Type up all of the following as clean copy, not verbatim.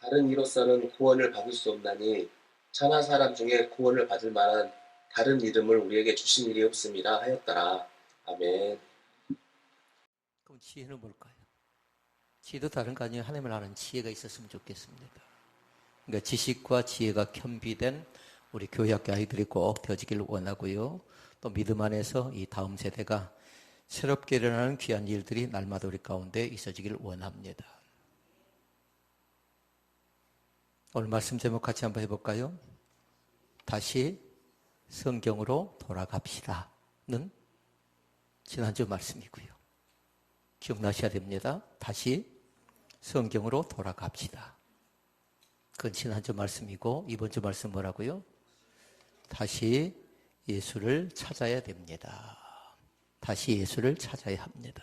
다른 이로서는 구원을 받을 수 없나니 천하 사람 중에 구원을 받을 만한 다른 이름을 우리에게 주신 일이 없음이라 하였더라. 아멘. 그럼 지혜는 뭘까요? 지혜도 다른 거 아니에요. 하나님을 아는 지혜가 있었으면 좋겠습니다. 그러니까 지식과 지혜가 겸비된 우리 교회학교 아이들이 꼭 되어지기를 원하고요. 또 믿음 안에서 이 다음 세대가 새롭게 일어나는 귀한 일들이 날마다 우리 가운데 있어지기를 원합니다. 오늘 말씀 제목 같이 한번 해볼까요? 다시 성경으로 돌아갑시다는 지난주 말씀이고요. 기억나셔야 됩니다. 다시 성경으로 돌아갑시다. 그건 지난주 말씀이고 이번 주 말씀 뭐라고요? 다시 예수를 찾아야 됩니다. 다시 예수를 찾아야 합니다.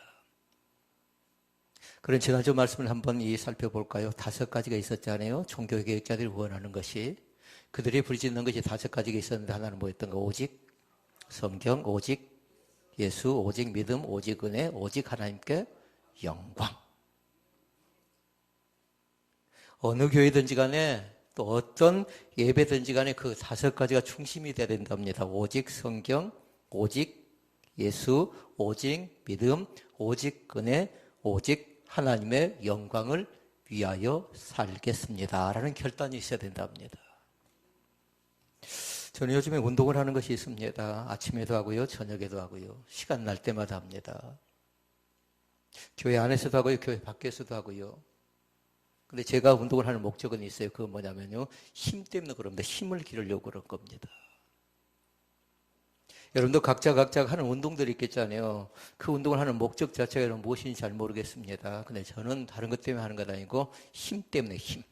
그런 지난주 말씀을 한번 살펴볼까요? 5가지가 있었잖아요. 종교개혁자들이 원하는 것이. 그들이 부르짖는 것이 5가지가 있었는데 하나는 뭐였던가? 오직 성경, 오직 예수, 오직 믿음, 오직 은혜, 오직 하나님께 영광. 어느 교회든지 간에 또 어떤 예배든지 간에 그 5가지가 중심이 되어야 된답니다. 오직 성경, 오직 예수, 오직 믿음, 오직 은혜, 오직 하나님의 영광을 위하여 살겠습니다. 라는 결단이 있어야 된답니다. 저는 요즘에 운동을 하는 것이 있습니다. 아침에도 하고요, 저녁에도 하고요. 시간 날 때마다 합니다. 교회 안에서도 하고요, 교회 밖에서도 하고요. 근데 제가 운동을 하는 목적은 있어요. 그건 뭐냐면요, 힘 때문에 그럽니다. 힘을 기르려고 그런 겁니다. 여러분도 각자 하는 운동들이 있겠잖아요. 그 운동을 하는 목적 자체가 여러분 무엇인지 잘 모르겠습니다. 근데 저는 다른 것 때문에 하는 것 아니고 힘 때문에 힘.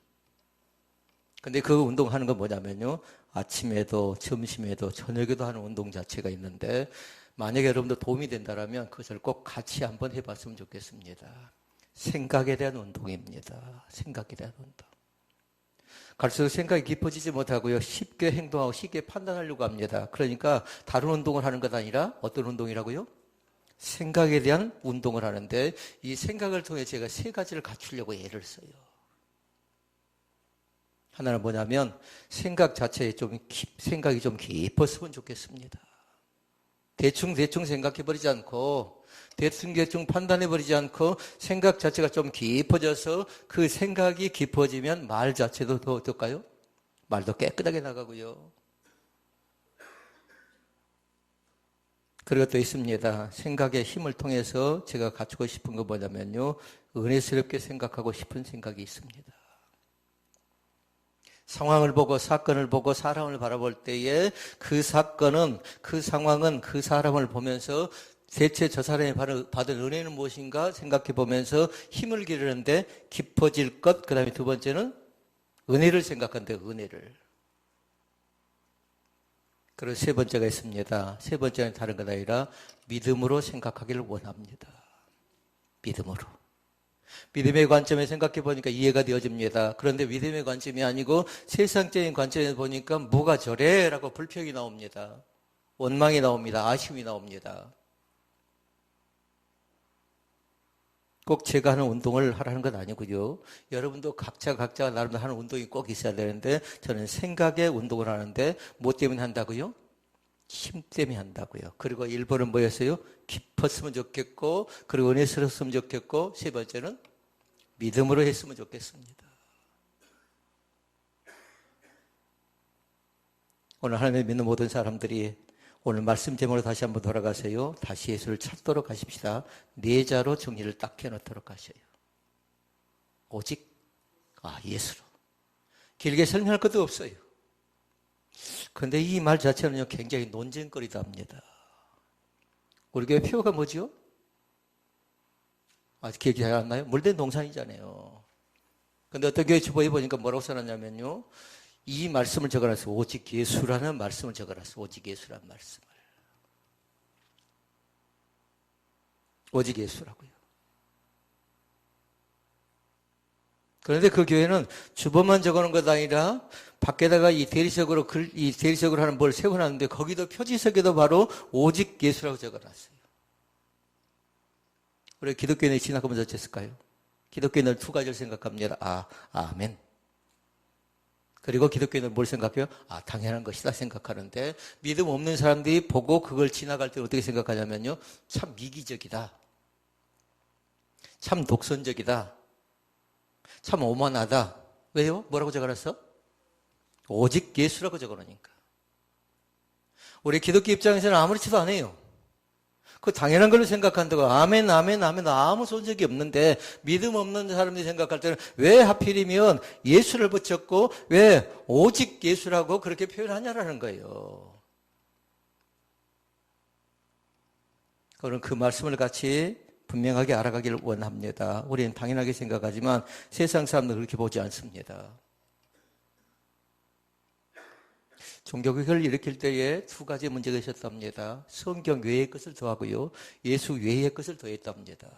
근데 그 운동하는 건 뭐냐면요, 아침에도 점심에도 저녁에도 하는 운동 자체가 있는데 만약에 여러분도 도움이 된다면 그것을 꼭 같이 한번 해봤으면 좋겠습니다. 생각에 대한 운동입니다. 생각에 대한 운동. 갈수록 생각이 깊어지지 못하고요, 쉽게 행동하고 쉽게 판단하려고 합니다. 그러니까 다른 운동을 하는 것 아니라 어떤 운동이라고요? 생각에 대한 운동을 하는데 이 생각을 통해 제가 3가지를 갖추려고 애를 써요. 하나는 뭐냐면 생각 자체에 생각이 좀 깊었으면 좋겠습니다. 대충 생각해버리지 않고 대충 판단해버리지 않고 생각 자체가 좀 깊어져서 그 생각이 깊어지면 말 자체도 더 어떨까요? 말도 깨끗하게 나가고요. 그리고 또 있습니다. 생각의 힘을 통해서 제가 갖추고 싶은 거 뭐냐면요, 은혜스럽게 생각하고 싶은 생각이 있습니다. 상황을 보고 사건을 보고 사람을 바라볼 때에 그 사건은, 그 상황은, 그 사람을 보면서 대체 저 사람이 받은 은혜는 무엇인가 생각해 보면서 힘을 기르는데 깊어질 것. 그 다음에 2번째는 은혜를 생각하는데 은혜를. 그리고 3번째가 있습니다. 3번째는 다른 것 아니라 믿음으로 생각하기를 원합니다. 믿음으로. 믿음의 관점에 생각해 보니까 이해가 되어집니다. 그런데 믿음의 관점이 아니고 세상적인 관점에서 보니까 뭐가 저래? 라고 불평이 나옵니다. 원망이 나옵니다. 아쉬움이 나옵니다. 꼭 제가 하는 운동을 하라는 건 아니고요. 여러분도 각자 나름대로 하는 운동이 꼭 있어야 되는데 저는 생각의 운동을 하는데 뭐 때문에 한다고요? 힘 때문에 한다고요. 그리고 1번은 뭐였어요? 깊었으면 좋겠고, 그리고 은혜스러웠으면 좋겠고, 3번째는 믿음으로 했으면 좋겠습니다. 오늘 하나님을 믿는 모든 사람들이 오늘 말씀 제목으로 다시 한번 돌아가세요. 다시 예수를 찾도록 하십시다. 4자로 정리를 딱 해놓도록 하셔요. 오직 예수로. 길게 설명할 것도 없어요. 그런데 이 말 자체는요, 굉장히 논쟁거리다 합니다. 우리 교회 표가 뭐죠? 아직 기억이 잘 안 나요? 물된 동산이잖아요. 근데 어떤 교회 주보에 보니까 뭐라고 써놨냐면요, 이 말씀을 적어놨어요. 오직 예수라는 말씀을 적어놨어요. 오직 예수라는 말씀을. 오직 예수라고요. 그런데 그 교회는 주보만 적어놓은 것 아니라 밖에다가 이 대리석으로 하는 뭘 세워놨는데 거기도 표지석에도 바로 오직 예수라고 적어놨어요. 우리 기독교인이 지나가면서 어쨌을까요? 기독교인은 2가지를 생각합니다. 아멘. 그리고 기독교인은 뭘 생각해요? 아, 당연한 것이다 생각하는데 믿음 없는 사람들이 보고 그걸 지나갈 때 어떻게 생각하냐면요. 참 미기적이다. 참 독선적이다. 참 오만하다. 왜요? 뭐라고 적어놨어? 오직 예수라고 적어놓으니까. 우리 기독교 입장에서는 아무렇지도 않아요. 그 당연한 걸로 생각한다고 아멘 아멘 아멘 아무 손색이 없는데 믿음 없는 사람들이 생각할 때는 왜 하필이면 예수를 붙였고 왜 오직 예수라고 그렇게 표현하냐라는 거예요. 그럼 그 말씀을 같이 분명하게 알아가기를 원합니다. 우리는 당연하게 생각하지만 세상 사람들은 그렇게 보지 않습니다. 종교개혁을 일으킬 때에 두 가지 문제가 있었답니다. 성경 외의 것을 더하고요. 예수 외의 것을 더했답니다.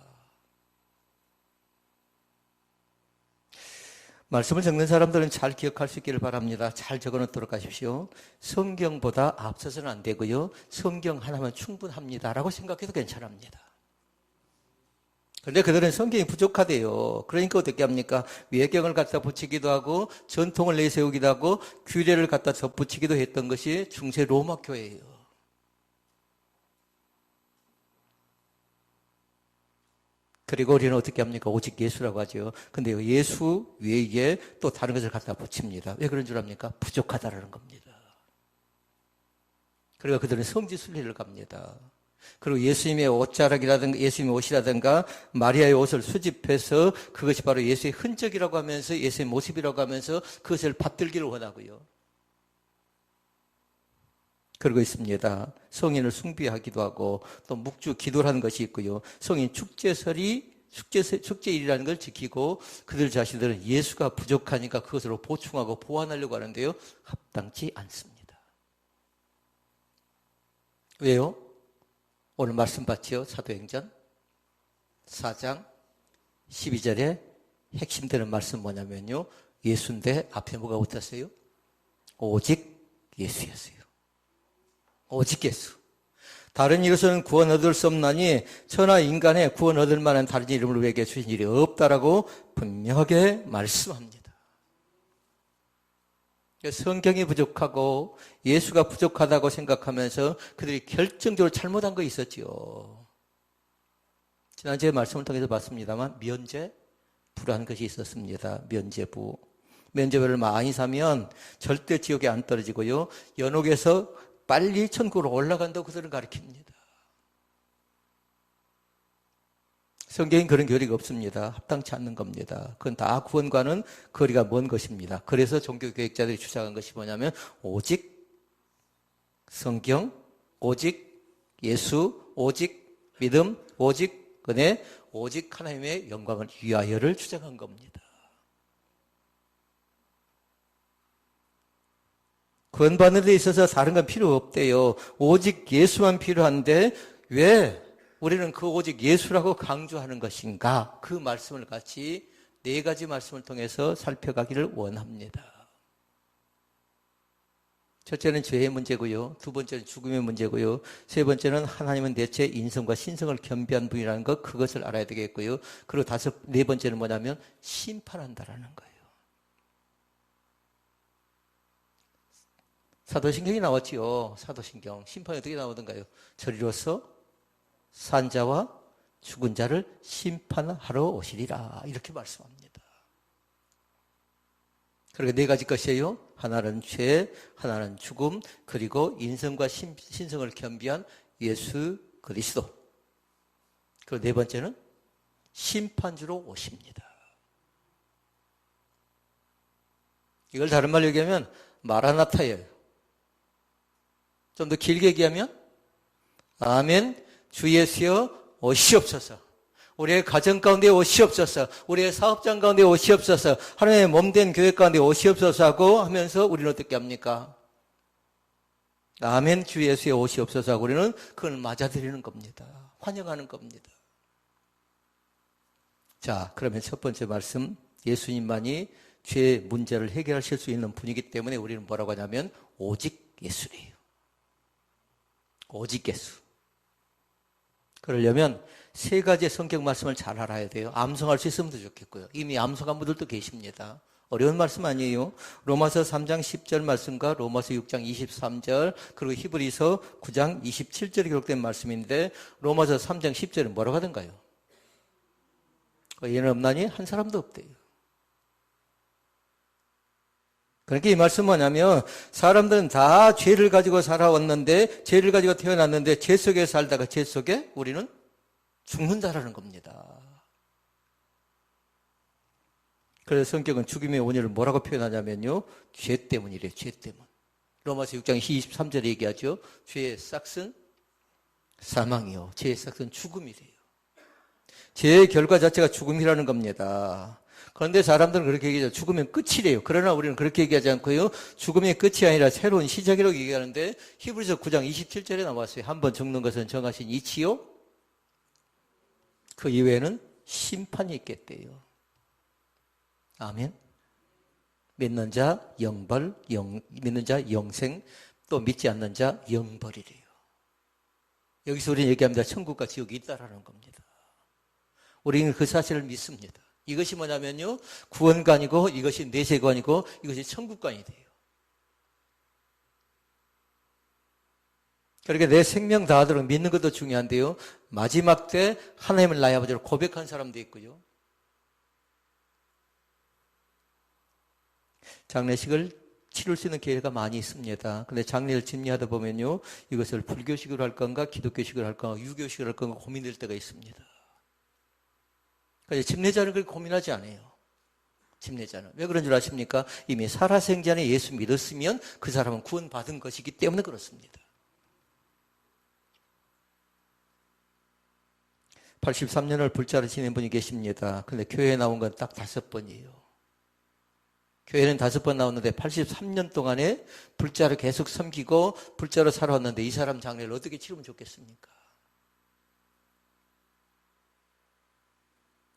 말씀을 적는 사람들은 잘 기억할 수 있기를 바랍니다. 잘 적어놓도록 하십시오. 성경보다 앞서서는 안 되고요. 성경 하나면 충분합니다라고 생각해도 괜찮습니다. 그런데 그들은 성경이 부족하대요. 그러니까 어떻게 합니까? 외경을 갖다 붙이기도 하고 전통을 내세우기도 하고 규례를 갖다 덧붙이기도 했던 것이 중세 로마 교회예요. 그리고 우리는 어떻게 합니까? 오직 예수라고 하죠. 근데 예수 외에 또 다른 것을 갖다 붙입니다. 왜 그런 줄 압니까? 부족하다라는 겁니다. 그리고 그들은 성지 순례를 갑니다. 그리고 예수님의 옷자락이라든가 예수님의 옷이라든가 마리아의 옷을 수집해서 그것이 바로 예수의 흔적이라고 하면서 예수의 모습이라고 하면서 그것을 받들기를 원하고요. 그러고 있습니다. 성인을 숭배하기도 하고 또 묵주 기도를 하는 것이 있고요. 성인 축제일이라는 걸 지키고 그들 자신들은 예수가 부족하니까 그것으로 보충하고 보완하려고 하는데요. 합당치 않습니다. 왜요? 오늘 말씀 봤지요? 사도행전 4장 12절에 핵심되는 말씀 뭐냐면요. 예수인데 앞에 뭐가 붙었어요? 오직 예수였어요. 오직 예수. 다른 이로서는 구원 얻을 수 없나니 천하 인간의 구원 얻을 만한 다른 이름을 우리에게 주신 일이 없다라고 분명하게 말씀합니다. 성경이 부족하고 예수가 부족하다고 생각하면서 그들이 결정적으로 잘못한 거 있었지요. 지난주에 말씀을 통해서 봤습니다만 면죄부라는 것이 있었습니다. 면죄부. 면죄부를 많이 사면 절대 지옥에 안 떨어지고요. 연옥에서 빨리 천국으로 올라간다고 그들은 가르칩니다. 성경엔 그런 교리가 없습니다. 합당치 않는 겁니다. 그건 다 구원과는 거리가 먼 것입니다. 그래서 종교개혁자들이 주장한 것이 뭐냐면 오직 성경, 오직 예수, 오직 믿음, 오직 은혜, 오직 하나님의 영광을 위하여를 주장한 겁니다. 구원받는 데 있어서 다른 건 필요 없대요. 오직 예수만 필요한데 왜 우리는 그 오직 예수라고 강조하는 것인가? 그 말씀을 같이 네 가지 말씀을 통해서 살펴가기를 원합니다. 첫째는 죄의 문제고요. 두 번째는 죽음의 문제고요. 세 번째는 하나님은 대체 인성과 신성을 겸비한 분이라는 것, 그것을 알아야 되겠고요. 그리고 네 번째는 뭐냐면 심판한다라는 거예요. 사도신경이 나왔지요. 사도신경. 심판이 어떻게 나오던가요? 저리로서 산자와 죽은 자를 심판하러 오시리라. 이렇게 말씀합니다. 그리고 네 가지 것이에요. 하나는 죄, 하나는 죽음, 그리고 인성과 신성을 겸비한 예수 그리스도. 그리고 네 번째는 심판주로 오십니다. 이걸 다른 말로 얘기하면 마라나타예요. 좀 더 길게 얘기하면 아멘 주 예수여 오시옵소서. 우리의 가정 가운데 오시옵소서. 우리의 사업장 가운데 오시옵소서. 하나님의 몸된 교회 가운데 오시옵소서 하고 하면서 우리는 어떻게 합니까? 아멘 주 예수에 오시옵소서 하고 우리는 그걸 맞아들이는 겁니다. 환영하는 겁니다. 자, 그러면 첫 번째 말씀, 예수님만이 죄의 문제를 해결하실 수 있는 분이기 때문에 우리는 뭐라고 하냐면 오직 예수래요. 오직 예수. 그러려면 세 가지의 성경 말씀을 잘 알아야 돼요. 암송할 수 있으면 더 좋겠고요. 이미 암송한 분들도 계십니다. 어려운 말씀 아니에요. 로마서 3장 10절 말씀과 로마서 6장 23절 그리고 히브리서 9장 27절에 기록된 말씀인데 로마서 3장 10절은 뭐라고 하던가요? 의인은 없나니 한 사람도 없대요. 그러니까 이 말씀은 뭐냐면 사람들은 다 죄를 가지고 살아왔는데 죄를 가지고 태어났는데 죄 속에 살다가 죄 속에 우리는 죽는다라는 겁니다. 그래서 성경은 죽음의 원인을 뭐라고 표현하냐면요. 죄 때문이래요. 죄 때문. 로마서 6장 23절에 얘기하죠. 죄의 싹은 사망이요. 죄의 싹은 죽음이래요. 죄의 결과 자체가 죽음이라는 겁니다. 그런데 사람들은 그렇게 얘기하죠. 죽으면 끝이래요. 그러나 우리는 그렇게 얘기하지 않고요. 죽음의 끝이 아니라 새로운 시작이라고 얘기하는데 히브리서 9장 27절에 나왔어요. 한번 죽는 것은 정하신 이치요. 그 이외에는 심판이 있겠대요. 아멘. 믿는 자 영벌, 믿는 자 영생, 또 믿지 않는 자 영벌이래요. 여기서 우리는 얘기합니다. 천국과 지옥이 있다라는 겁니다. 우리는 그 사실을 믿습니다. 이것이 뭐냐면요. 구원관이고 이것이 내세관이고 이것이 천국관이 돼요. 그러니까 내 생명 다하도록 믿는 것도 중요한데요. 마지막 때 하나님을 나의 아버지로 고백한 사람도 있고요. 장례식을 치를 수 있는 기회가 많이 있습니다. 근데 장례를 집례하다 보면요. 이것을 불교식으로 할 건가 기독교식으로 할 건가 유교식으로 할 건가 고민될 때가 있습니다. 그러니까 집례자는 그렇게 고민하지 않아요. 집례자는. 왜 그런 줄 아십니까? 이미 살아생전에 예수 믿었으면 그 사람은 구원받은 것이기 때문에 그렇습니다. 83년을 불자로 지낸 분이 계십니다. 근데 교회에 나온 건 딱 5번이에요. 교회는 5번 나왔는데 83년 동안에 불자를 계속 섬기고 불자로 살아왔는데 이 사람 장례를 어떻게 치르면 좋겠습니까?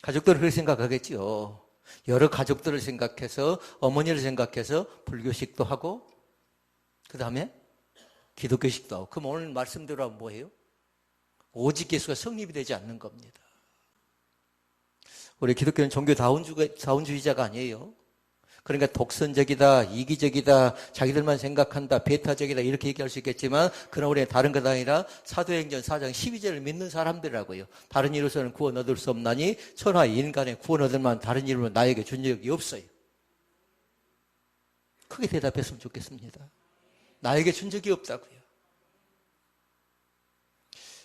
가족들은 그렇게 생각하겠지요. 여러 가족들을 생각해서 어머니를 생각해서 불교식도 하고 그 다음에 기독교식도 하고 그럼 오늘 말씀대로 하면 뭐예요? 오직 예수가 성립이 되지 않는 겁니다. 우리 기독교는 종교 다운주의자가 아니에요. 그러니까 독선적이다, 이기적이다, 자기들만 생각한다, 배타적이다 이렇게 얘기할 수 있겠지만 그러나 우리는 다른 것 아니라 사도행전 4장 12절을 믿는 사람들이라고요. 다른 이로서는 구원 얻을 수 없나니 천하 인간의 구원 얻을 만한 다른 이름으로 나에게 준 적이 없어요. 크게 대답했으면 좋겠습니다. 나에게 준 적이 없다고요.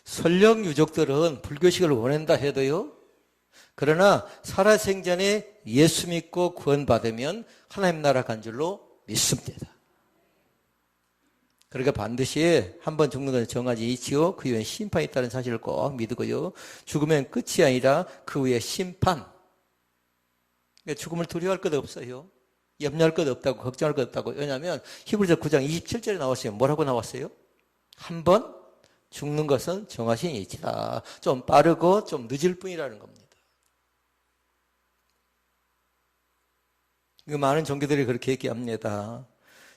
설령 유족들은 불교식을 원한다 해도요. 그러나 살아생전에 예수 믿고 구원받으면 하나님 나라 간 줄로 믿습니다. 그러니까 반드시 한번 죽는 것은 정하지 이치요 그 후에 심판이 있다는 사실을 꼭 믿고요. 죽으면 끝이 아니라 그 후에 심판. 그러니까 죽음을 두려워할 것 없어요. 염려할 것 없다고 걱정할 것 없다고. 왜냐하면 히브리서 9장 27절에 나왔어요. 뭐라고 나왔어요? 한번 죽는 것은 정하신 이치다. 좀 빠르고 좀 늦을 뿐이라는 겁니다. 많은 종교들이 그렇게 얘기합니다.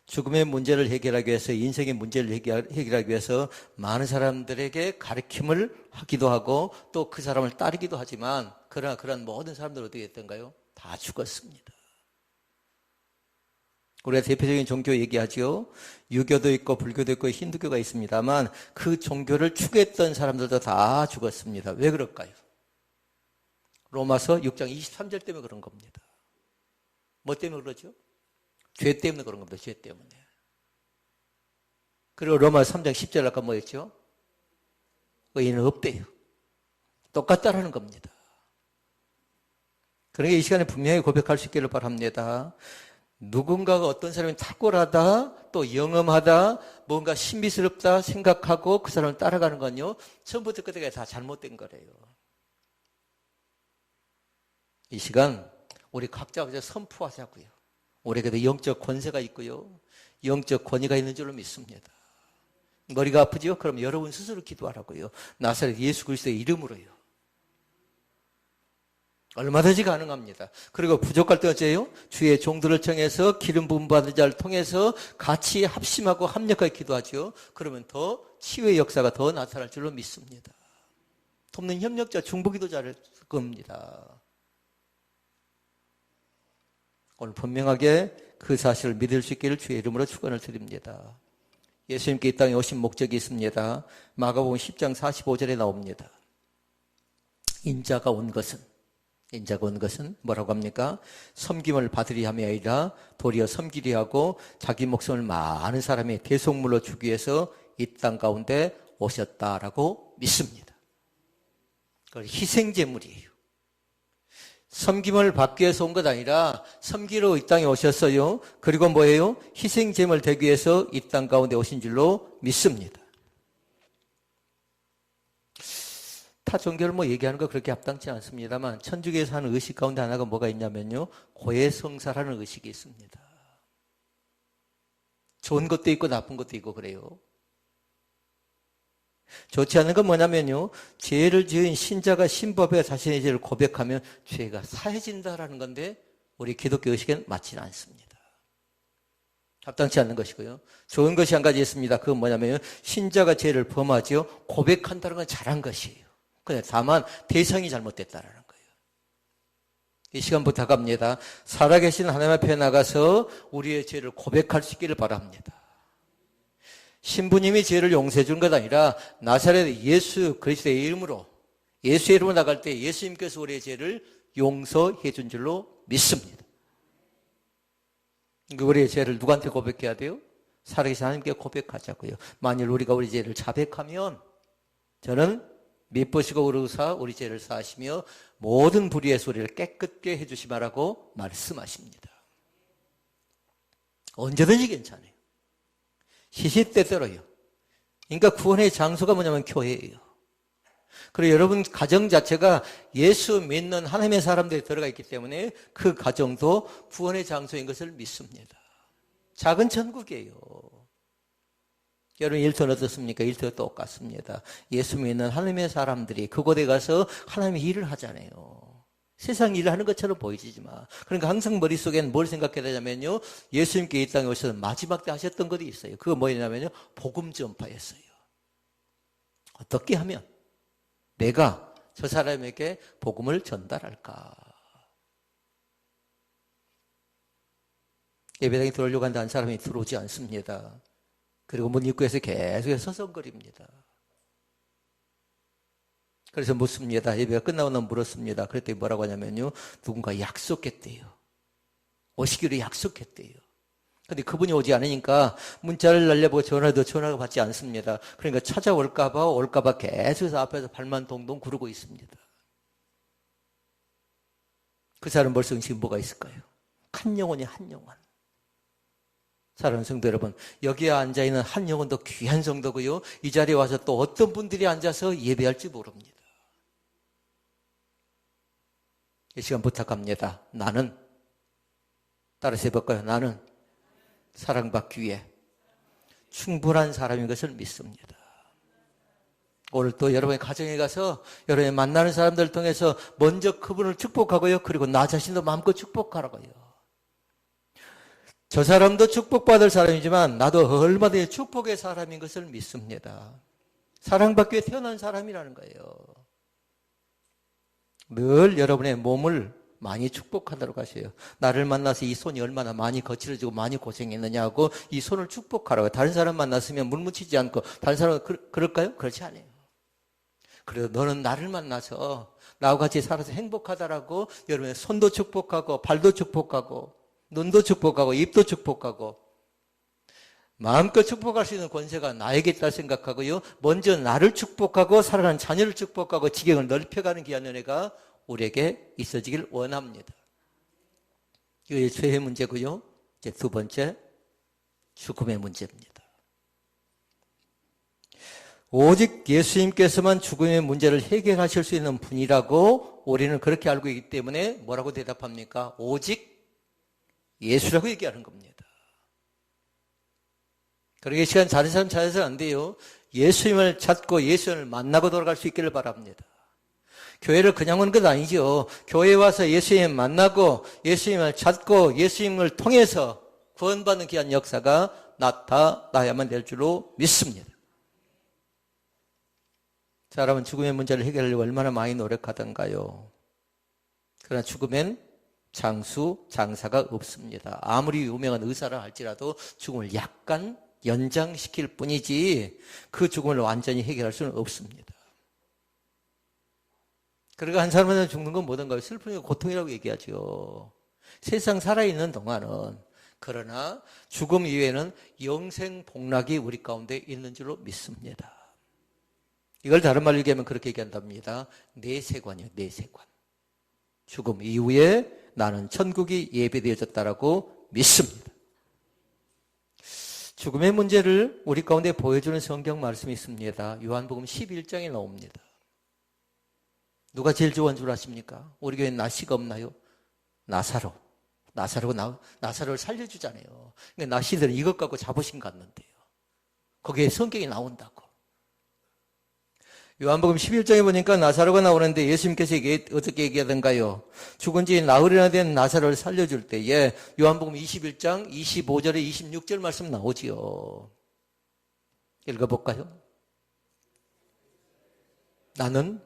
죽음의 문제를 해결하기 위해서 인생의 문제를 해결하기 위해서 많은 사람들에게 가르침을 하기도 하고 또 그 사람을 따르기도 하지만 그러나 그런 모든 사람들은 어떻게 했던가요? 다 죽었습니다. 우리가 대표적인 종교 얘기하죠. 유교도 있고 불교도 있고 힌두교가 있습니다만 그 종교를 추구했던 사람들도 다 죽었습니다. 왜 그럴까요? 로마서 6장 23절 때문에 그런 겁니다. 뭐 때문에 그러죠? 죄 때문에 그런 겁니다. 죄 때문에. 그리고 로마서 3장 10절 아까 뭐였죠? 의인은 없대요. 똑같다라는 겁니다. 그러니까 이 시간에 분명히 고백할 수 있기를 바랍니다. 누군가가 어떤 사람이 탁월하다, 또 영험하다, 뭔가 신비스럽다 생각하고 그 사람을 따라가는 건요, 처음부터 끝까지 다 잘못된 거래요. 이 시간 우리 각자 선포하자고요. 우리에게도 영적 권세가 있고요. 영적 권위가 있는 줄로 믿습니다. 머리가 아프죠? 그럼 여러분 스스로 기도하라고요. 나사렛 예수 그리스도의 이름으로요. 얼마든지 가능합니다. 그리고 부족할 때 어째요? 주의 종들을 청해서 기름 부음 받은 자를 통해서 같이 합심하고 합력하게 기도하죠. 그러면 더 치유의 역사가 더 나타날 줄로 믿습니다. 돕는 협력자 중보기도 잘할 겁니다. 오늘 분명하게 그 사실을 믿을 수 있기를 주의 이름으로 축원을 드립니다. 예수님께 이 땅에 오신 목적이 있습니다. 마가복음 10장 45절에 나옵니다. 인자가 온 것은 뭐라고 합니까? 섬김을 받으리 함이 아니라 도리어 섬기리 하고 자기 목숨을 많은 사람의 대속물로 주기 위해서 이 땅 가운데 오셨다라고 믿습니다. 그걸 희생제물이에요. 섬김을 받기 위해서 온 것 아니라 섬기러 이 땅에 오셨어요. 그리고 뭐예요? 희생제물 되기 위해서 이 땅 가운데 오신 줄로 믿습니다. 타 종교를 얘기하는 거 그렇게 합당치 않습니다만 천주교에서 하는 의식 가운데 하나가 뭐가 있냐면요. 고해성사라는 의식이 있습니다. 좋은 것도 있고 나쁜 것도 있고 그래요. 좋지 않은 건 뭐냐면요. 죄를 지은 신자가 신법에 자신의 죄를 고백하면 죄가 사해진다라는 건데 우리 기독교 의식에는 맞지는 않습니다. 합당치 않는 것이고요. 좋은 것이 한 가지 있습니다. 그건 뭐냐면 신자가 죄를 범하죠. 고백한다는 건 잘한 것이에요. 근데 다만 대상이 잘못됐다라는 거예요. 이 시간 부탁합니다. 살아계신 하나님 앞에 나가서 우리의 죄를 고백할 수 있기를 바랍니다. 신부님이 죄를 용서해 준 것 아니라 나사렛 예수 그리스도의 이름으로 예수의 이름으로 나갈 때 예수님께서 우리의 죄를 용서해 준 줄로 믿습니다. 우리의 죄를 누구한테 고백해야 돼요? 살아계신 하나님께 고백하자고요. 만일 우리가 우리 죄를 자백하면 저는 미쁘시고 의로우사 우리 죄를 사하시며 모든 불의의 소리를 깨끗게 해주시마라고 말씀하십니다. 언제든지 괜찮아요. 시시때때로요. 그러니까 구원의 장소가 뭐냐면 교회예요. 그리고 여러분 가정 자체가 예수 믿는 하나님의 사람들이 들어가 있기 때문에 그 가정도 구원의 장소인 것을 믿습니다. 작은 천국이에요. 여러분 일터는 어떻습니까? 일터가 똑같습니다. 예수 믿는 하나님의 사람들이 그곳에 가서 하나님의 일을 하잖아요. 세상 일을 하는 것처럼 보이지만 그러니까 항상 머릿속에는 뭘 생각해야 되냐면요. 예수님께 이 땅에 오셔서 마지막 때 하셨던 것이 있어요. 그거 뭐냐면요. 복음 전파였어요. 어떻게 하면 내가 저 사람에게 복음을 전달할까? 예배당에 들어오려고 하는데 한 사람이 들어오지 않습니다. 그리고 문 입구에서 계속해서 서성거립니다. 그래서 묻습니다. 예배가 끝나고 나면 물었습니다. 그랬더니 뭐라고 하냐면요. 누군가 약속했대요. 오시기로 약속했대요. 근데 그분이 오지 않으니까 문자를 날려보고 전화가 받지 않습니다. 그러니까 올까봐 계속해서 앞에서 발만 동동 구르고 있습니다. 그 사람 벌써 지금 뭐가 있을까요? 한 영혼이 한 영혼. 사랑하는 성도 여러분, 여기에 앉아있는 한 영혼도 귀한 성도고요. 이 자리에 와서 또 어떤 분들이 앉아서 예배할지 모릅니다. 이 시간 부탁합니다. 나는 따라서 해볼까요? 나는 사랑받기 위해 충분한 사람인 것을 믿습니다. 오늘 또 여러분의 가정에 가서 여러분이 만나는 사람들을 통해서 먼저 그분을 축복하고요. 그리고 나 자신도 마음껏 축복하라고요. 저 사람도 축복받을 사람이지만 나도 얼마든지 축복의 사람인 것을 믿습니다. 사랑받기 위해 태어난 사람이라는 거예요. 늘 여러분의 몸을 많이 축복하도록 하세요. 나를 만나서 이 손이 얼마나 많이 거칠어지고 많이 고생했느냐고 이 손을 축복하라고. 다른 사람 만났으면 물 묻히지 않고 다른 사람은 그럴까요? 그렇지 않아요. 그래도 너는 나를 만나서 나와 같이 살아서 행복하다라고 여러분의 손도 축복하고 발도 축복하고 눈도 축복하고 입도 축복하고 마음껏 축복할 수 있는 권세가 나에게 있다 생각하고요. 먼저 나를 축복하고 살아가는 자녀를 축복하고 지경을 넓혀가는 귀한 은혜가 우리에게 있어지길 원합니다. 이게 죄의 문제고요. 이제 두 번째 죽음의 문제입니다. 오직 예수님께서만 죽음의 문제를 해결하실 수 있는 분이라고 우리는 그렇게 알고 있기 때문에 뭐라고 대답합니까? 오직 예수라고 얘기하는 겁니다. 그러게 시간 다른 사람 찾아서 안 돼요. 예수님을 찾고 예수님을 만나고 돌아갈 수 있기를 바랍니다. 교회를 그냥 오는 것 아니죠. 교회에 와서 예수님 만나고 예수님을 찾고 예수님을 통해서 구원받는 귀한 역사가 나타나야만 될 줄로 믿습니다. 사람은 죽음의 문제를 해결하려고 얼마나 많이 노력하던가요. 그러나 죽으면 장수, 장사가 없습니다. 아무리 유명한 의사라 할지라도 죽음을 약간 연장시킬 뿐이지 그 죽음을 완전히 해결할 수는 없습니다. 그러니까 한 사람은 죽는 건 뭐든가요? 슬픔이고 고통이라고 얘기하죠. 세상 살아있는 동안은. 그러나 죽음 이외에는 영생 복락이 우리 가운데 있는 줄로 믿습니다. 이걸 다른 말로 얘기하면 그렇게 얘기한답니다. 내세관이요, 내세관. 죽음 이후에 나는 천국이 예비되어졌다라고 믿습니다. 죽음의 문제를 우리 가운데 보여주는 성경 말씀이 있습니다. 요한복음 11장에 나옵니다. 누가 제일 좋아하는 줄 아십니까? 우리 교회는 나시가 없나요? 나사로를 살려주잖아요. 근데 나시들은 이것 갖고 자부심 갖는데요. 거기에 성경이 나온다고. 요한복음 11장에 보니까 나사로가 나오는데 예수님께서 어떻게 얘기하던가요? 죽은 지 나흘이나 된 나사로를 살려줄 때에 요한복음 21장 25절에 26절 말씀 나오지요. 읽어볼까요? 나는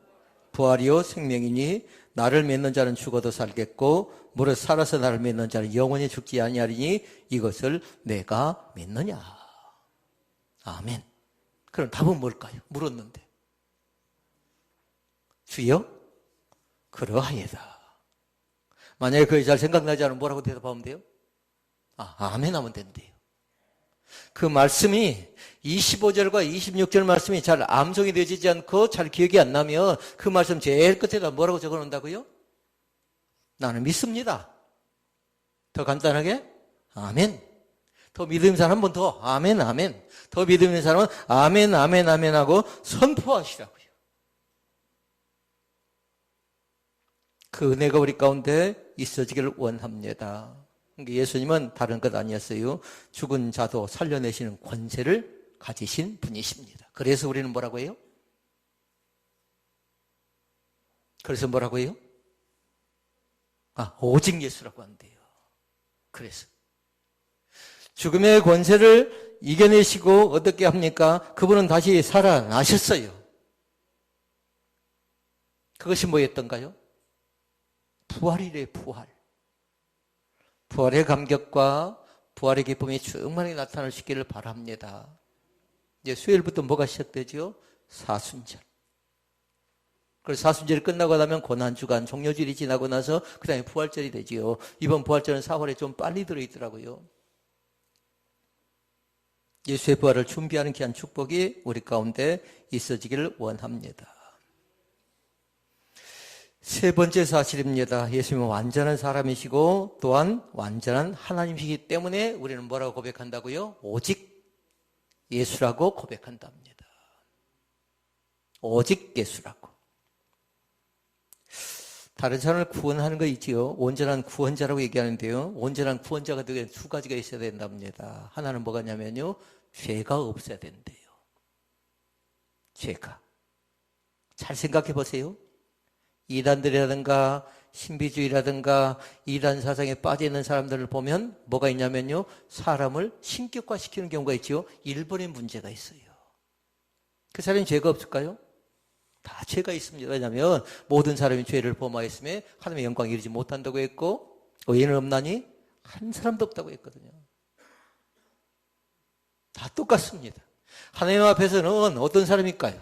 부활이요 생명이니 나를 믿는 자는 죽어도 살겠고 무릇 살아서 나를 믿는 자는 영원히 죽지 아니하리니 이것을 내가 믿느냐. 아멘. 그럼 답은 뭘까요? 물었는데. 주여 그러하예다. 만약에 그게 잘 생각나지 않으면 뭐라고 대답하면 돼요? 아멘 하면 된대요. 그 말씀이 25절과 26절 말씀이 잘 암송이 되지 않고 잘 기억이 안 나면 그 말씀 제일 끝에다 뭐라고 적어놓는다고요? 나는 믿습니다. 더 간단하게 아멘. 더 믿는 사람 한 번 더 아멘 아멘. 더 믿는 사람은 아멘 아멘 아멘 하고 선포하시라고요. 그 은혜가 우리 가운데 있어지기를 원합니다. 예수님은 다른 것 아니었어요. 죽은 자도 살려내시는 권세를 가지신 분이십니다. 그래서 우리는 뭐라고 해요? 그래서 뭐라고 해요? 오직 예수라고 한대요. 그래서 죽음의 권세를 이겨내시고 어떻게 합니까? 그분은 다시 살아나셨어요. 그것이 뭐였던가요? 부활이래, 부활. 부활의 감격과 부활의 기쁨이 충만히 나타날 수 있기를 바랍니다. 이제 수요일부터 뭐가 시작되죠? 사순절. 그래서 사순절이 끝나고 나면 고난주간, 종료절이 지나고 나서 그 다음에 부활절이 되지요. 이번 부활절은 4월에 좀 빨리 들어있더라고요. 예수의 부활을 준비하는 귀한 축복이 우리 가운데 있어지기를 원합니다. 세 번째 사실입니다. 예수님은 완전한 사람이시고 또한 완전한 하나님이시기 때문에 우리는 뭐라고 고백한다고요? 오직 예수라고 고백한답니다. 오직 예수라고. 다른 사람을 구원하는 거 있지요. 온전한 구원자라고 얘기하는데요. 온전한 구원자가 되기 위해 두 가지가 있어야 된답니다. 하나는 뭐가냐면요. 죄가 없어야 된대요. 죄가. 잘 생각해 보세요. 이단들이라든가 신비주의라든가 이단 사상에 빠져 있는 사람들을 보면 뭐가 있냐면요. 사람을 신격화시키는 경우가 있죠. 일본의 문제가 있어요. 그 사람이 죄가 없을까요? 다 죄가 있습니다. 왜냐하면 모든 사람이 죄를 범하였음에 하나님의 영광에 이르지 못한다고 했고 의인은 없나니 한 사람도 없다고 했거든요. 다 똑같습니다. 하나님 앞에서는 어떤 사람일까요?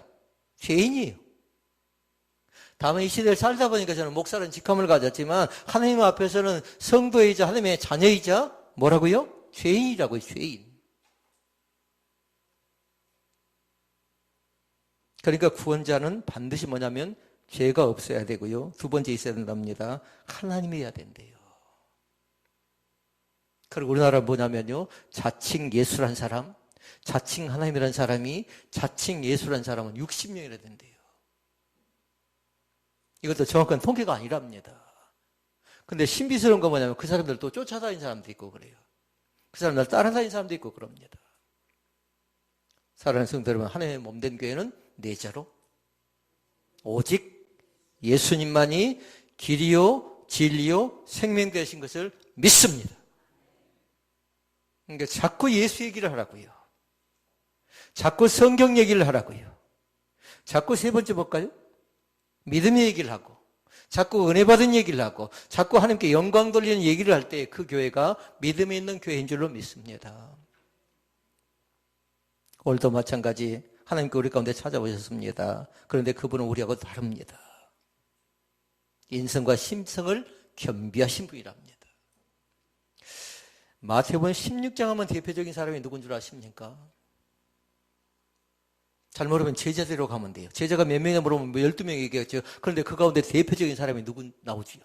죄인이에요. 다만 이 시대를 살다 보니까 저는 목사라는 직함을 가졌지만 하나님 앞에서는 성도이자 하나님의 자녀이자 뭐라고요? 죄인이라고요. 죄인. 그러니까 구원자는 반드시 뭐냐면 죄가 없어야 되고요. 두 번째 있어야 된답니다. 하나님이어야 된대요. 그리고 우리나라 뭐냐면요. 자칭 예수란 사람, 자칭 하나님이란 사람이 자칭 예수란 사람은 60명이나 된대요. 이것도 정확한 통계가 아니랍니다. 근데 신비스러운 건 뭐냐면 그 사람들 또 쫓아다니는 사람도 있고 그래요. 그 사람들 따라다니는 사람도 있고 그럽니다. 사랑하는 성도 여러분, 하나님의 몸된 교회는 내자로 오직 예수님만이 길이요 진리요 생명 되신 것을 믿습니다. 그러니까 자꾸 예수 얘기를 하라고요. 자꾸 성경 얘기를 하라고요. 자꾸 세 번째 볼까요? 믿음의 얘기를 하고 자꾸 은혜 받은 얘기를 하고 자꾸 하나님께 영광 돌리는 얘기를 할 때 그 교회가 믿음이 있는 교회인 줄로 믿습니다. 오늘도 마찬가지 하나님께 우리 가운데 찾아오셨습니다. 그런데 그분은 우리하고 다릅니다. 인성과 심성을 겸비하신 분이랍니다. 마태복음 16장 하면 대표적인 사람이 누군 줄 아십니까? 잘 모르면 제자대로 가면 돼요. 제자가 몇 명이나 물어보면 12명이 얘기했죠. 그런데 그 가운데 대표적인 사람이 누군 나오지요.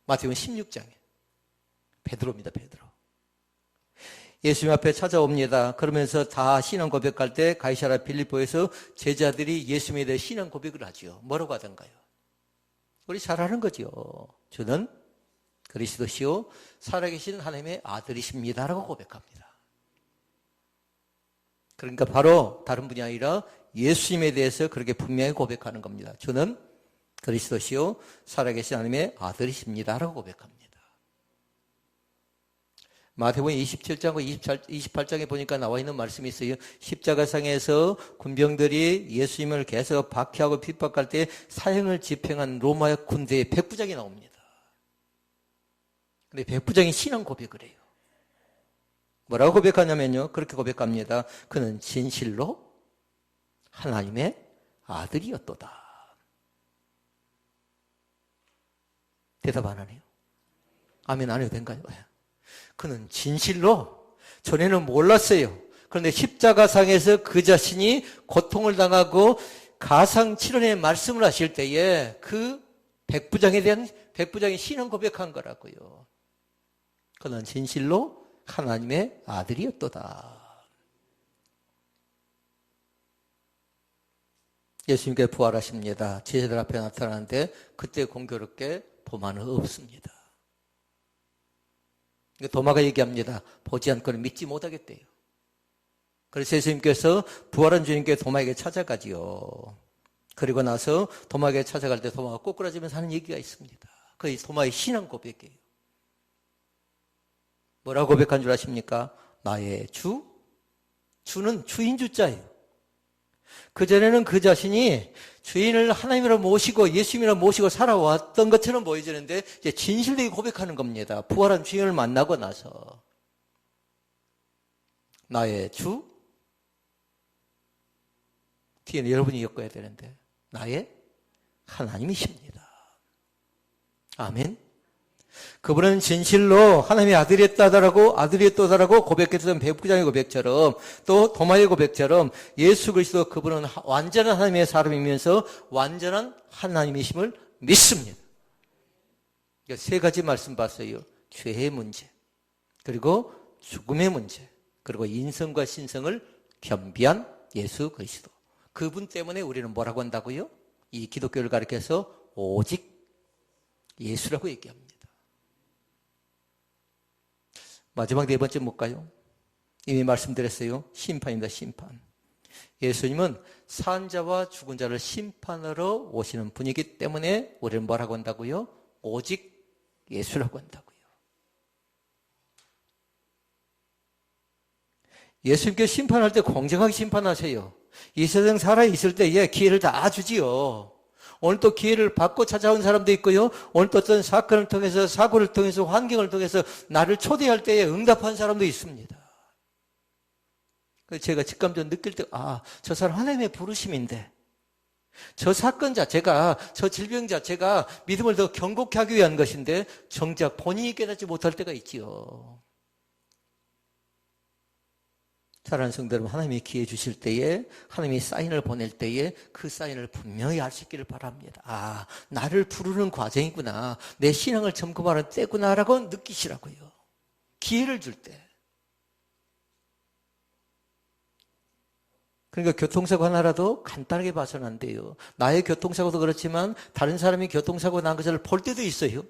마태복음 16장에 베드로입니다. 베드로. 예수님 앞에 찾아옵니다. 그러면서 다 신앙 고백할 때 가이사랴 빌립보에서 제자들이 예수님에 대해 신앙 고백을 하죠. 뭐라고 하던가요? 우리 잘 아는 거죠. 저는 그리스도시요 살아계신 하나님의 아들이십니다라고 고백합니다. 그러니까 바로 다른 분이 아니라 예수님에 대해서 그렇게 분명히 고백하는 겁니다. 저는 그리스도시요 살아계신 하나님의 아들이십니다라고 고백합니다. 마태복음 27장과 28장에 보니까 나와 있는 말씀이 있어요. 십자가상에서 군병들이 예수님을 계속 박해하고 핍박할 때 사형을 집행한 로마의 군대의 백부장이 나옵니다. 근데 백부장이 신앙 고백을 해요. 뭐라고 고백하냐면요. 그렇게 고백합니다. 그는 진실로 하나님의 아들이었도다. 대답 안 하네요. 아멘 안 해도 된가요? 그는 진실로 전에는 몰랐어요. 그런데 십자가상에서 그 자신이 고통을 당하고 가상칠언의 말씀을 하실 때에 그 백부장에 대한 백부장이 신앙 고백한 거라고요. 그는 진실로 하나님의 아들이었도다. 예수님께 부활하십니다. 제자들 앞에 나타나는데 그때 공교롭게 도마는 없습니다. 도마가 얘기합니다. 보지 않고는 믿지 못하겠대요. 그래서 예수님께서 부활한 주님께 도마에게 찾아가지요. 그리고 나서 도마에게 찾아갈 때 도마가 꼬꾸라지면서 하는 얘기가 있습니다. 그 도마의 신앙 고백이에요. 뭐라고 고백한 줄 아십니까? 나의 주? 주는 주인 주자예요. 그전에는 그 자신이 주인을 하나님이라 모시고 예수님이라 모시고 살아왔던 것처럼 보여지는데 이제 진실되게 고백하는 겁니다. 부활한 주인을 만나고 나서 나의 주? 뒤에는 여러분이 엮어야 되는데 나의 하나님이십니다. 아멘. 그분은 진실로 하나님의 아들이었다라고 고백했던 백부장의 고백처럼 또 도마의 고백처럼 예수 그리스도 그분은 완전한 하나님의 사람이면서 완전한 하나님이심을 믿습니다. 세 가지 말씀 봤어요. 죄의 문제, 그리고 죽음의 문제, 그리고 인성과 신성을 겸비한 예수 그리스도. 그분 때문에 우리는 뭐라고 한다고요? 이 기독교를 가리켜서 오직 예수라고 얘기합니다. 마지막 네 번째 뭘까요? 이미 말씀드렸어요. 심판입니다. 심판. 예수님은 산 자와 죽은 자를 심판하러 오시는 분이기 때문에 우리는 뭐라고 한다고요? 오직 예수라고 한다고요. 예수님께서 심판할 때 공정하게 심판하세요. 이 세상 살아있을 때에 기회를 다 주지요. 오늘 또 기회를 받고 찾아온 사람도 있고요. 오늘 또 어떤 사건을 통해서 사고를 통해서 환경을 통해서 나를 초대할 때에 응답한 사람도 있습니다. 그래서 제가 직감적으로 느낄 때 저 사람 하나님의 부르심인데 저 사건 자체가 저 질병 자체가 믿음을 더 견고케 하기 위한 것인데 정작 본인이 깨닫지 못할 때가 있지요. 사랑하는 성도 여러분, 하나님이 기회 주실 때에 하나님이 사인을 보낼 때에 그 사인을 분명히 알 수 있기를 바랍니다. 나를 부르는 과정이구나. 내 신앙을 점검하는 때구나라고 느끼시라고요. 기회를 줄 때. 그러니까 교통사고 하나라도 간단하게 봐서는 안 돼요. 나의 교통사고도 그렇지만 다른 사람이 교통사고 난 것을 볼 때도 있어요.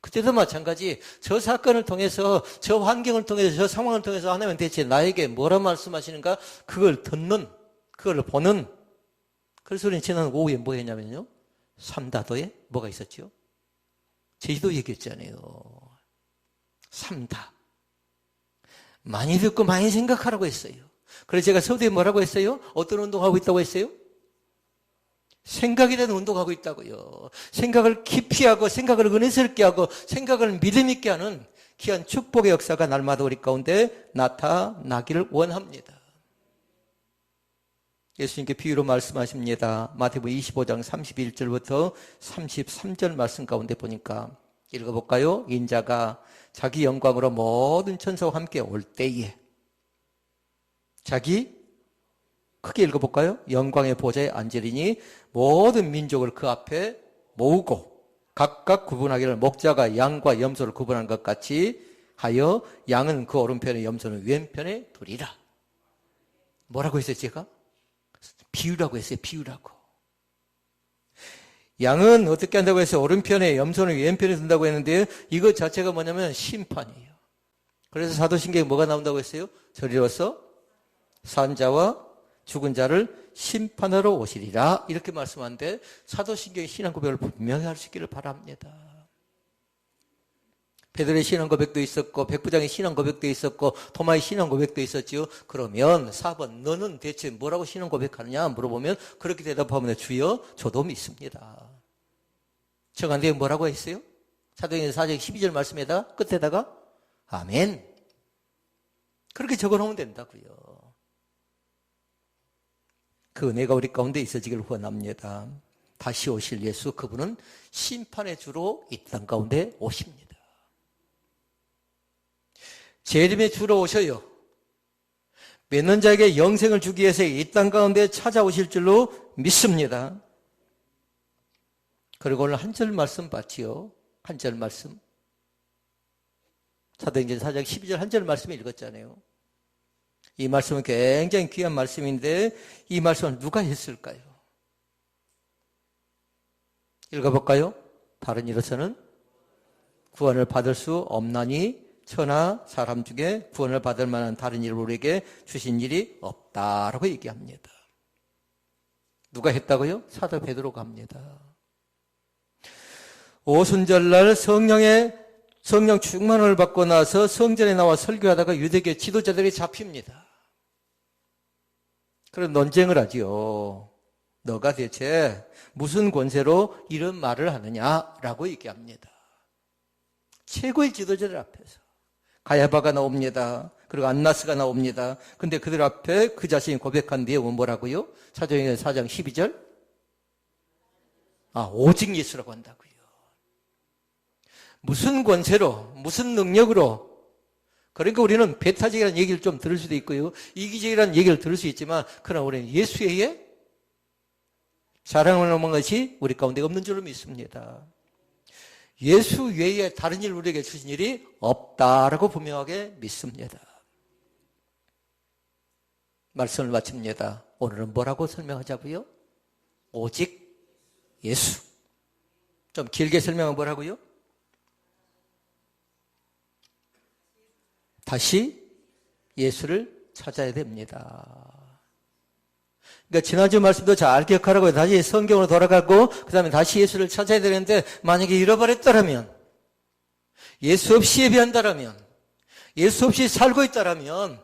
그때도 마찬가지. 저 사건을 통해서, 저 환경을 통해서, 저 상황을 통해서 하나님은 대체 나에게 뭐라 말씀하시는가? 그걸 듣는, 그걸 보는. 그래서 우리는 지난 오후에 뭐 했냐면요. 삼다도에 뭐가 있었죠? 제주도 얘기했잖아요. 삼다. 많이 듣고 많이 생각하라고 했어요. 그래서 제가 서두에 뭐라고 했어요? 어떤 운동하고 있다고 했어요? 생각에 대한 운동하고 있다고요. 생각을 깊이 하고 생각을 은혜스럽게 하고 생각을 믿음 있게 하는 귀한 축복의 역사가 날마다 우리 가운데 나타나기를 원합니다. 예수님께 비유로 말씀하십니다. 마태복음 25장 31절부터 33절 말씀 가운데 보니까 읽어볼까요? 인자가 자기 영광으로 모든 천사와 함께 올 때에 자기 크게 읽어볼까요? 영광의 보좌에 앉으리니 모든 민족을 그 앞에 모으고 각각 구분하기를 목자가 양과 염소를 구분한 것 같이 하여 양은 그 오른편에 염소는 왼편에 두리라. 뭐라고 했어요 제가? 비유라고 했어요. 비유라고. 양은 어떻게 한다고 해서 오른편에 염소는 왼편에 둔다고 했는데 이것 자체가 뭐냐면 심판이에요. 그래서 사도신경에 뭐가 나온다고 했어요? 저리로서 산자와 죽은 자를 심판하러 오시리라 이렇게 말씀하는데 사도신경의 신앙 고백을 분명히 할 수 있기를 바랍니다. 베드로의 신앙 고백도 있었고 백부장의 신앙 고백도 있었고 도마의 신앙 고백도 있었지요. 그러면 4번 너는 대체 뭐라고 신앙 고백하느냐 물어보면 그렇게 대답하면 주여 저도 믿습니다. 정한데 뭐라고 했어요? 사도행전 4장 12절 말씀에다가 끝에다가 아멘 그렇게 적어놓으면 된다고요. 그 은혜가 우리 가운데 있어지기를 원합니다. 다시 오실 예수 그분은 심판의 주로 이 땅 가운데 오십니다. 재림의 주로 오셔요. 믿는 자에게 영생을 주기 위해서 이 땅 가운데 찾아오실 줄로 믿습니다. 그리고 오늘 한 절 말씀 봤지요. 한 절 말씀. 사도행전 4장 12절 한 절 말씀 읽었잖아요. 이 말씀은 굉장히 귀한 말씀인데 이 말씀을 누가 했을까요? 읽어볼까요? 다른 이로서는 구원을 받을 수 없나니 천하 사람 중에 구원을 받을 만한 다른 일을 우리에게 주신 일이 없다라고 얘기합니다. 누가 했다고요? 사도 베드로가 합니다. 오순절날 성령 충만을 받고 나서 성전에 나와 설교하다가 유대교 지도자들이 잡힙니다. 그럼 논쟁을 하지요. 너가 대체 무슨 권세로 이런 말을 하느냐라고 얘기합니다. 최고의 지도자들 앞에서. 가야바가 나옵니다. 그리고 안나스가 나옵니다. 근데 그들 앞에 그 자신이 고백한 내용은 뭐라고요? 사도행전 4장 12절. 오직 예수라고 한다고요. 무슨 권세로, 무슨 능력으로. 그러니까 우리는 배타적이라는 얘기를 좀 들을 수도 있고요. 이기적이라는 얘기를 들을 수 있지만 그러나 우리는 예수 외에 자랑을 넘은 것이 우리 가운데 없는 줄로 믿습니다. 예수 외에 다른 일 우리에게 주신 일이 없다라고 분명하게 믿습니다. 말씀을 마칩니다. 오늘은 뭐라고 설명하자고요? 오직 예수. 좀 길게 설명은 뭐라고요? 다시 예수를 찾아야 됩니다. 그러니까 지난주 말씀도 잘 기억하라고요. 다시 성경으로 돌아가고 그 다음에 다시 예수를 찾아야 되는데 만약에 잃어버렸다라면 예수 없이 예배한다라면 예수 없이 살고 있다라면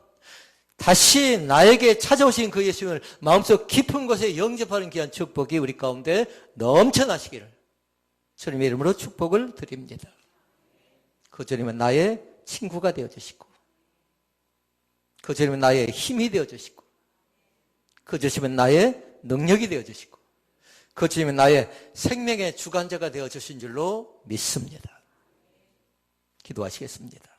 다시 나에게 찾아오신 그 예수님을 마음속 깊은 곳에 영접하는 귀한 축복이 우리 가운데 넘쳐나시기를 주님의 이름으로 축복을 드립니다. 그 주님은 나의 친구가 되어주시고 그 주님은 나의 힘이 되어주시고 그 주님은 나의 능력이 되어주시고 그 주님은 나의 생명의 주관자가 되어주신 줄로 믿습니다. 기도하시겠습니다.